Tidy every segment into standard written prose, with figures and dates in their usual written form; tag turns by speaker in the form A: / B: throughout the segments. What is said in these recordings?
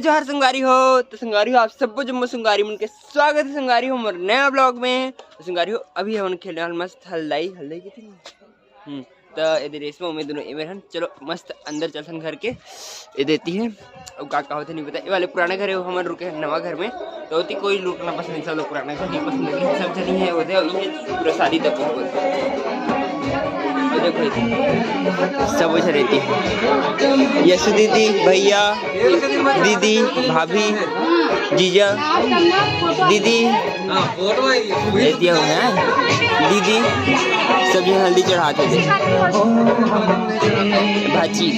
A: जोहार संगारी हो। तो संगारी हो आप सबको जम्मू संगारी मन के स्वागत है। संगारी हो हमारे नया ब्लॉग में। तो संगारी हो अभी हम खेलने वाले मस्त हल्दाई की थी। तो ये रेस में उम्मीद दोनों एमेर चलो मस्त अंदर चलसन घर के ये देती है। अब का होता नहीं पता। ये वाले पुराना घर है वो हमारे रुके नवा घर में। तो होती कोई रुकना पसंद नहीं, सब लोग पुराना घर ही पसंद नहीं, सब जनी है वो पूरा शादी तक देखो सब वैसे रहती है। यशु दीदी, भैया, दीदी, भाभी, जीजा, दीदी, दीदी सब ये हल्दी चढ़ाते थे। भाची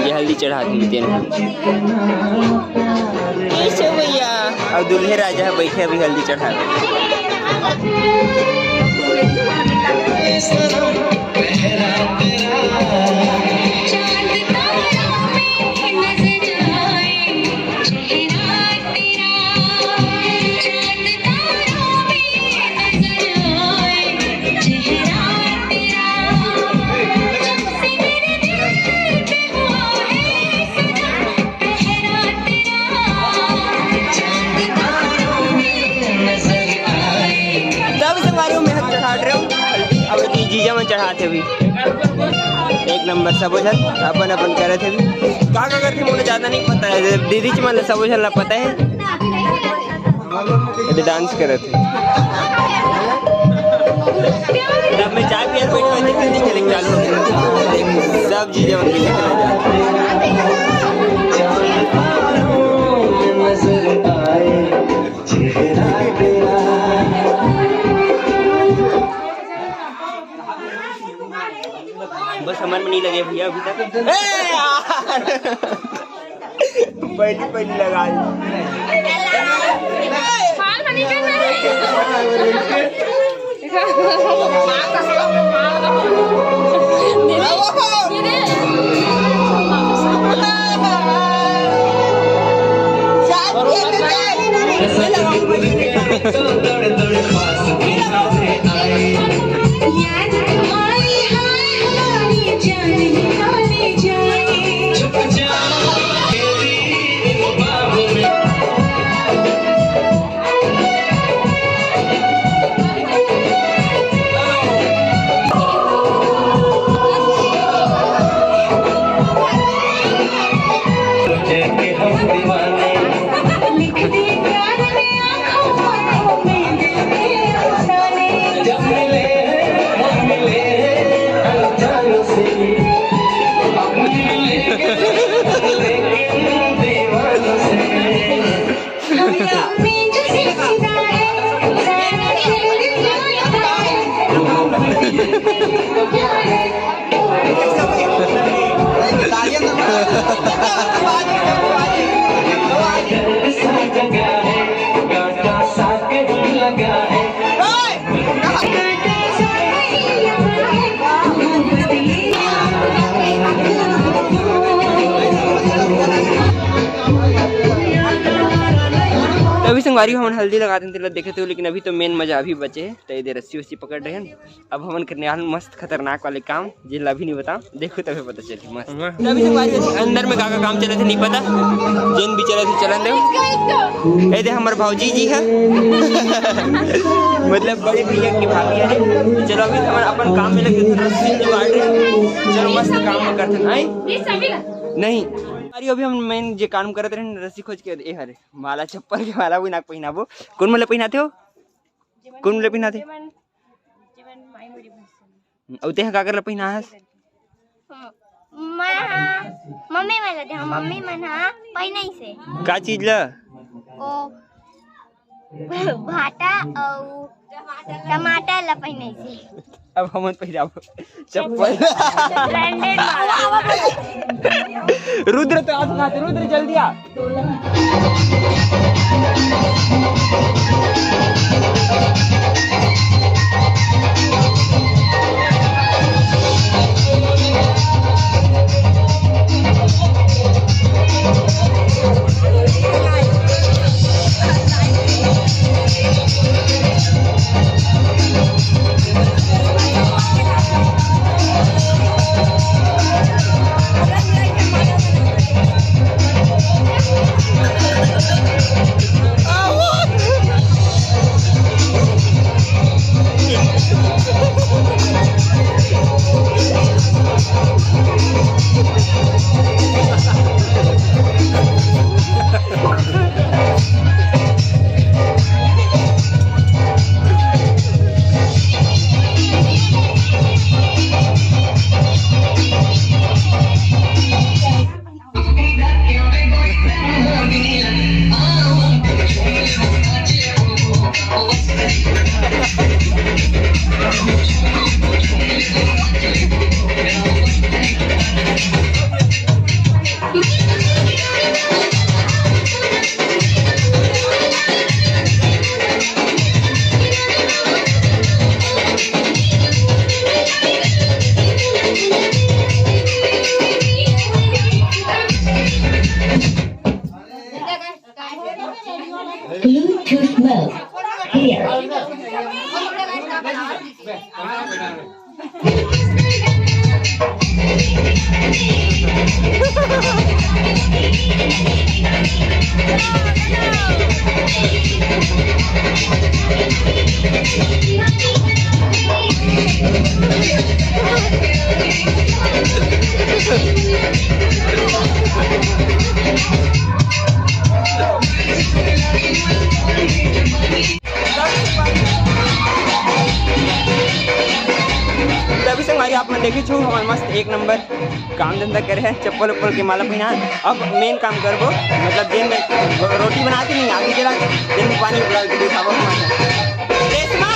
A: ये हल्दी चढ़ाते थे भैया। और दूल्हे राजा बैठे अभी हल्दी चढ़ा जीजा में चढ़ाते भी एक नंबर सब अपन अपन करे थे भी का करते मुझे ज्यादा नहीं पता है। दीदी जी मतलब सब ना पता है ये डांस करे थे। जब मैं चाय पिया बैठे चले चालू सब जीजा बस हमारे में नहीं लगे भैया अभी तक। पहली लगा अभी संगवारी हम हल्दी लगाते थे देखे थे, लेकिन अभी तो मेन मजा अभी बचे है। तो इधर रस्सी वस्सी पकड़ रहे हैं। अब हम करने वाले मस्त खतरनाक वाले काम जिन अभी नहीं बताओ, देखो तभी पता चले मस्त। अभी संगवारी अंदर में का काम चले थे नहीं पता, जिन भी चले थे चलन दे। ये दे हमारे भाजी जी है मतलब बड़े भैया की भाभी है। चलो अभी हमारे अपन काम में लगे थे, रस्सी काट रहे। चलो मस्त काम करते नहीं अभी हम मेन जे काम करते रहे रस्सी खोज के ए हरे माला चप्पल के माला भी नाक पहनाबो। कौन माला पहनाते हो? कौन माला पहनाते? औते है काकर ला पहना है?
B: मम्मी वाला दे मम्मी मन हा पहनाई से
A: का चीज ला
B: ओ भाटा और टमाटर ला पहनाई से।
A: अब हम पहनाबो चप्पल रुद्र तो आज खाते रुद्र जल्दी आ। तभी संगवारी आप मैं देखी छू हमारे मस्त एक नंबर काम धंधा करे है, चप्पल उप्पल के माला पहना। अब मेन काम करबो मतलब दिन में रोटी बनाती नहीं आगे जरा दिन में पानी उबला के दिखाबो रेशमा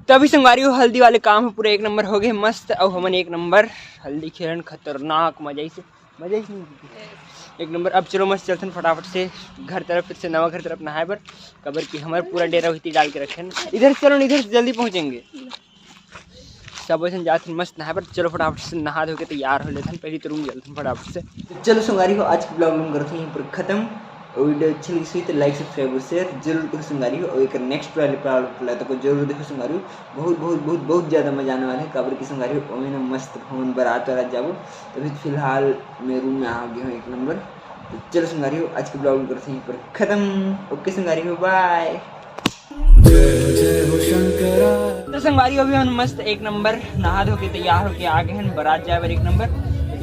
A: तभी संगवारी हल्दी वाले काम है पूरे एक नंबर हो गए मस्त। और हमन एक नंबर हल्दी खेलन खतरनाक मजा ही नहीं एक नंबर। अब चलो मस्त चलते फटाफट से घर तरफ, फिर से नवा घर तरफ नहाए बर कबर की हमारे पूरा डेरा हुई डाल के रखे न। इधर चलो इधर से जल्दी पहुँचेंगे सब वैसे जाते मस्त नहाए पर। चलो फटाफट से नहा धो के तैयार हो लेते हैं, पहले तो रूम चलते हैं फटाफट से। तो चलो संगवारी हो आज की ब्लॉग हम करते हैं यहीं पर खत्म। और वीडियो अच्छी लगी तो लाइक सब्सक्राइब और शेयर जरूर देखो संगवारी हो। और एक नेक्स्ट वाले प्लाट को जरूर देखो संगवारी हो, बहुत बहुत बहुत बहुत ज़्यादा मजा आने वाला है काबर की संगवारी हो। और मैंने मस्त भवन बारात जाबो तो अभी फिलहाल मैं रूम में आ गया हूँ एक नंबर। तो चलो संगवारी हो आज की ब्लॉग करते हैं यहीं पर खत्म। ओके संगवारी हो बाय। तो संगवारी हो भी हम मस्त एक नंबर नहा धो के तैयार होके आ गए हैं बारात जाए एक नंबर।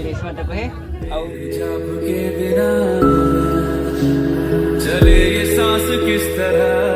A: रेशमा तक है और
C: चले ये सांस किस तरह